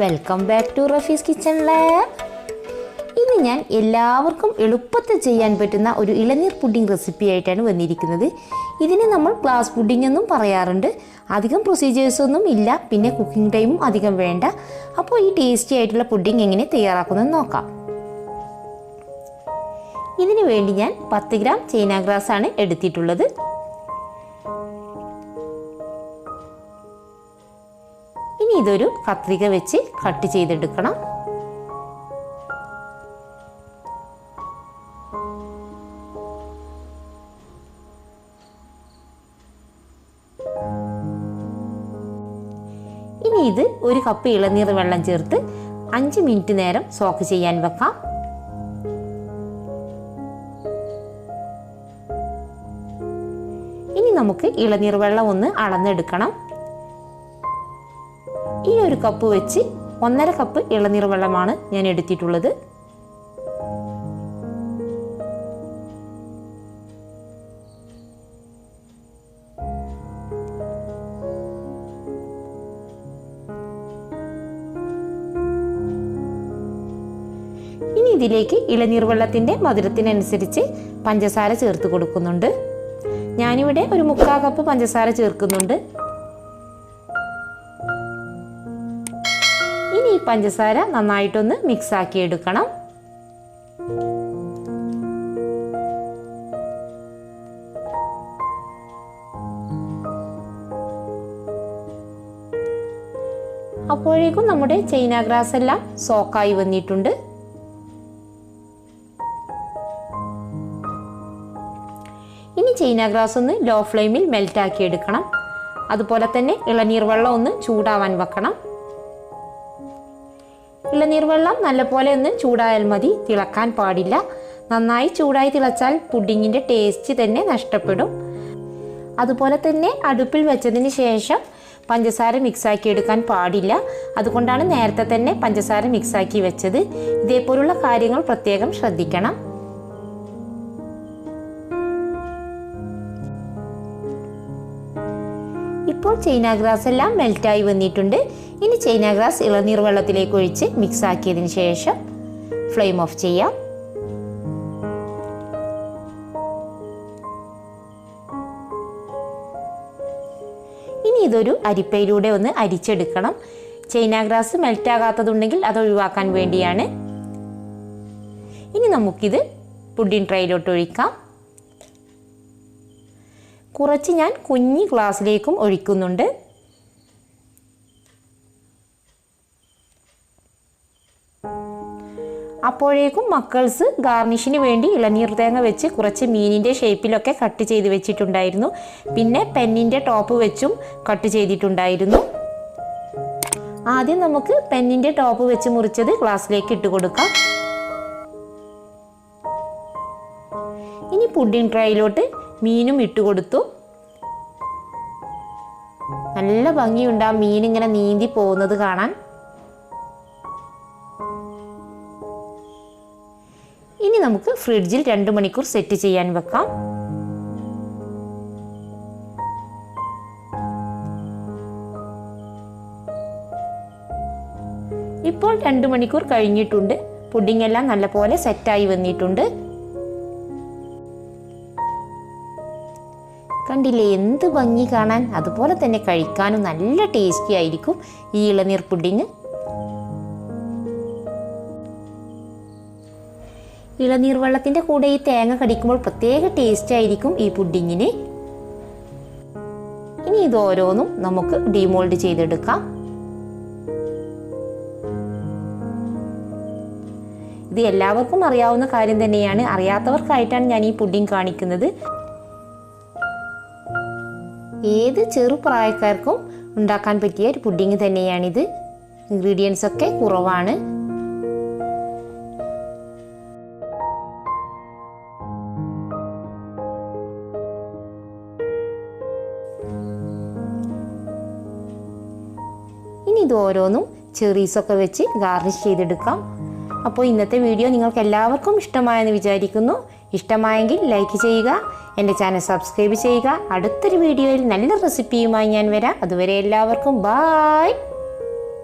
Welcome back to Rafees kitchen lab. ഇന്ന് ഞാൻ എല്ലാവർക്കും എളുപ്പത്തിൽ ചെയ്യാൻ പറ്റുന്ന ഒരു ഇളനീർ പുഡിംഗ് റെസിപ്പി ആയിട്ടാണ് വന്നിരിക്കുന്നത്. ഇതിനെ നമ്മൾ ഗ്ലാസ് പുഡിംഗ് എന്നും പറയാറുണ്ട്. അധികം പ്രൊസീജിയേഴ്സൊന്നും ഇല്ല, പിന്നെ കുക്കിംഗ് ടൈമും അധികം വേണ്ട. അപ്പോൾ ഈ ടേസ്റ്റി ആയിട്ടുള്ള പുഡിംഗ് എങ്ങനെ തയ്യാറാക്കുന്നത് നോക്കാം. ഇതിനു വേണ്ടി ഞാൻ 10 ഗ്രാം ചൈന ഗ്രാസ് ആണ് എടുത്തിട്ടുള്ളത്. ഇനി ഇതൊരു കത്രിക വെച്ച് കട്ട് ചെയ്തെടുക്കണം. ഇനി ഇത് ഒരു കപ്പ് ഇളനീർ വെള്ളം ചേർത്ത് 5 മിനിറ്റ് നേരം സോക്ക് ചെയ്യാൻ വെക്കാം. ഇനി നമുക്ക് ഇളനീർ വെള്ളം ഒന്ന് അളന്നെടുക്കണം. ഈ ഒരു കപ്പ് വെച്ച് 1.5 കപ്പ് ഇളനീർ വെള്ളമാണ് ഞാൻ എടുത്തിട്ടുള്ളത്. ഇനി ഇതിലേക്ക് ഇളനീർ വെള്ളത്തിന്റെ മധുരത്തിനനുസരിച്ച് പഞ്ചസാര ചേർത്ത് കൊടുക്കുന്നുണ്ട്. ഞാനിവിടെ ഒരു 3/4 കപ്പ് പഞ്ചസാര ചേർക്കുന്നുണ്ട്. ഇനി ഈ പഞ്ചസാര നന്നായിട്ടൊന്ന് മിക്സ് ആക്കി എടുക്കണം. അപ്പോഴേക്കും നമ്മുടെ ചൈന ഗ്രാസ് എല്ലാം സോക്കായി വന്നിട്ടുണ്ട്. ഇനി ചൈന ഗ്രാസ് ഒന്ന് ലോ ഫ്ലെയിമിൽ മെൽറ്റ് ആക്കി എടുക്കണം. അതുപോലെ തന്നെ ഇളനീർ വെള്ളം ഒന്ന് ചൂടാവാൻ വെക്കണം. ഇളനീർ വെള്ളം നല്ലപോലെ ഒന്ന് ചൂടായാൽ മതി, തിളക്കാൻ പാടില്ല. നന്നായി ചൂടായി തിളച്ചാൽ പുഡിങ്ങിൻ്റെ ടേസ്റ്റ് തന്നെ നഷ്ടപ്പെടും. അതുപോലെ തന്നെ അടുപ്പിൽ വെച്ചതിന് ശേഷം പഞ്ചസാര മിക്സാക്കി എടുക്കാൻ പാടില്ല. അതുകൊണ്ടാണ് നേരത്തെ തന്നെ പഞ്ചസാര മിക്സാക്കി വെച്ചത്. ഇതേപോലുള്ള കാര്യങ്ങൾ പ്രത്യേകം ശ്രദ്ധിക്കണം. ഇപ്പോൾ ചൈന ഗ്രാസ് എല്ലാം മെൽറ്റായി വന്നിട്ടുണ്ട്. ഇനി ചൈന ഗ്രാസ് ഇളനീർ വെള്ളത്തിലേക്ക് ഒഴിച്ച് മിക്സ് ആക്കിയതിന് ശേഷം ഫ്ലെയിം ഓഫ് ചെയ്യാം. ഇനി ഇതൊരു അരിപ്പയിലൂടെ ഒന്ന് അരിച്ചെടുക്കണം. ചൈന ഗ്രാസ് മെൽറ്റ് ആകാത്തതുണ്ടെങ്കിൽ അത് ഒഴിവാക്കാൻ വേണ്ടിയാണ്. ഇനി നമുക്കിത് പുഡിംഗ് ട്രേയിലോട്ട് ഒഴിക്കാം. കുറച്ച് ഞാൻ കുഞ്ഞി ഗ്ലാസ്സിലേക്കും ഒഴിക്കുന്നുണ്ട്. അപ്പോഴേക്കും മക്കൾസ് ഗാർണിഷിന് വേണ്ടി ഇളനീർ തേങ്ങ വെച്ച് കുറച്ച് മീനിൻ്റെ ഷേപ്പിലൊക്കെ കട്ട് ചെയ്ത് വെച്ചിട്ടുണ്ടായിരുന്നു. പിന്നെ പെന്നിൻ്റെ ടോപ്പ് വെച്ചും കട്ട് ചെയ്തിട്ടുണ്ടായിരുന്നു. ആദ്യം നമുക്ക് പെന്നിൻ്റെ ടോപ്പ് വെച്ച് മുറിച്ചത് ഗ്ലാസ്സിലേക്ക് ഇട്ട് കൊടുക്കാം. ഇനി പുഡിംഗ് ട്രേയിലോട്ട് മീനും ഇട്ട് കൊടുത്തു. നല്ല ഭംഗിയുണ്ട് ആ മീൻ ഇങ്ങനെ നീന്തി പോകുന്നത് കാണാൻ. ഇനി നമുക്ക് ഫ്രിഡ്ജിൽ 2 മണിക്കൂർ സെറ്റ് ചെയ്യാൻ വെക്കാം. ഇപ്പോൾ 2 മണിക്കൂർ കഴിഞ്ഞിട്ടുണ്ട്. പുഡിംഗ് എല്ലാം നല്ലപോലെ സെറ്റായി വന്നിട്ടുണ്ട്. കണ്ടില്ലേ എന്ത് ഭംഗി കാണാൻ. അതുപോലെ തന്നെ കഴിക്കാനും നല്ല ടേസ്റ്റി ആയിരിക്കും ഈ ഇളനീർ പുഡിംഗ്. ഇളനീർ വെള്ളത്തിൻ്റെ കൂടെ ഈ തേങ്ങ കടിക്കുമ്പോൾ പ്രത്യേക ടേസ്റ്റ് ആയിരിക്കും ഈ പുഡിങ്ങിന്. ഇനി ഇത് ഓരോന്നും നമുക്ക് ഡീമോൾഡ് ചെയ്തെടുക്കാം. ഇത് എല്ലാവർക്കും അറിയാവുന്ന കാര്യം തന്നെയാണ്. അറിയാത്തവർക്കായിട്ടാണ് ഞാൻ ഈ പുഡിംഗ് കാണിക്കുന്നത്. ഏത് ചെറുപ്രായക്കാർക്കും ഉണ്ടാക്കാൻ പറ്റിയ ഒരു പുഡിംഗ് തന്നെയാണിത്. ഇൻഗ്രീഡിയൻസ് ഒക്കെ കുറവാണ്. ഇനി ഇത് ഓരോന്നും ചെറീസൊക്കെ വെച്ച് ഗാർണിഷ് ചെയ്തെടുക്കാം. അപ്പോൾ ഇന്നത്തെ വീഡിയോ നിങ്ങൾക്ക് എല്ലാവർക്കും ഇഷ്ടമായെന്ന് വിചാരിക്കുന്നു. ഇഷ്ടമായെങ്കിൽ ലൈക്ക് ചെയ്യുക, എൻ്റെ ചാനൽ സബ്സ്ക്രൈബ് ചെയ്യുക. അടുത്തൊരു വീഡിയോയിൽ നല്ല റെസിപ്പിയുമായി ഞാൻ വരാം. അതുവരെ എല്ലാവർക്കും ബൈ.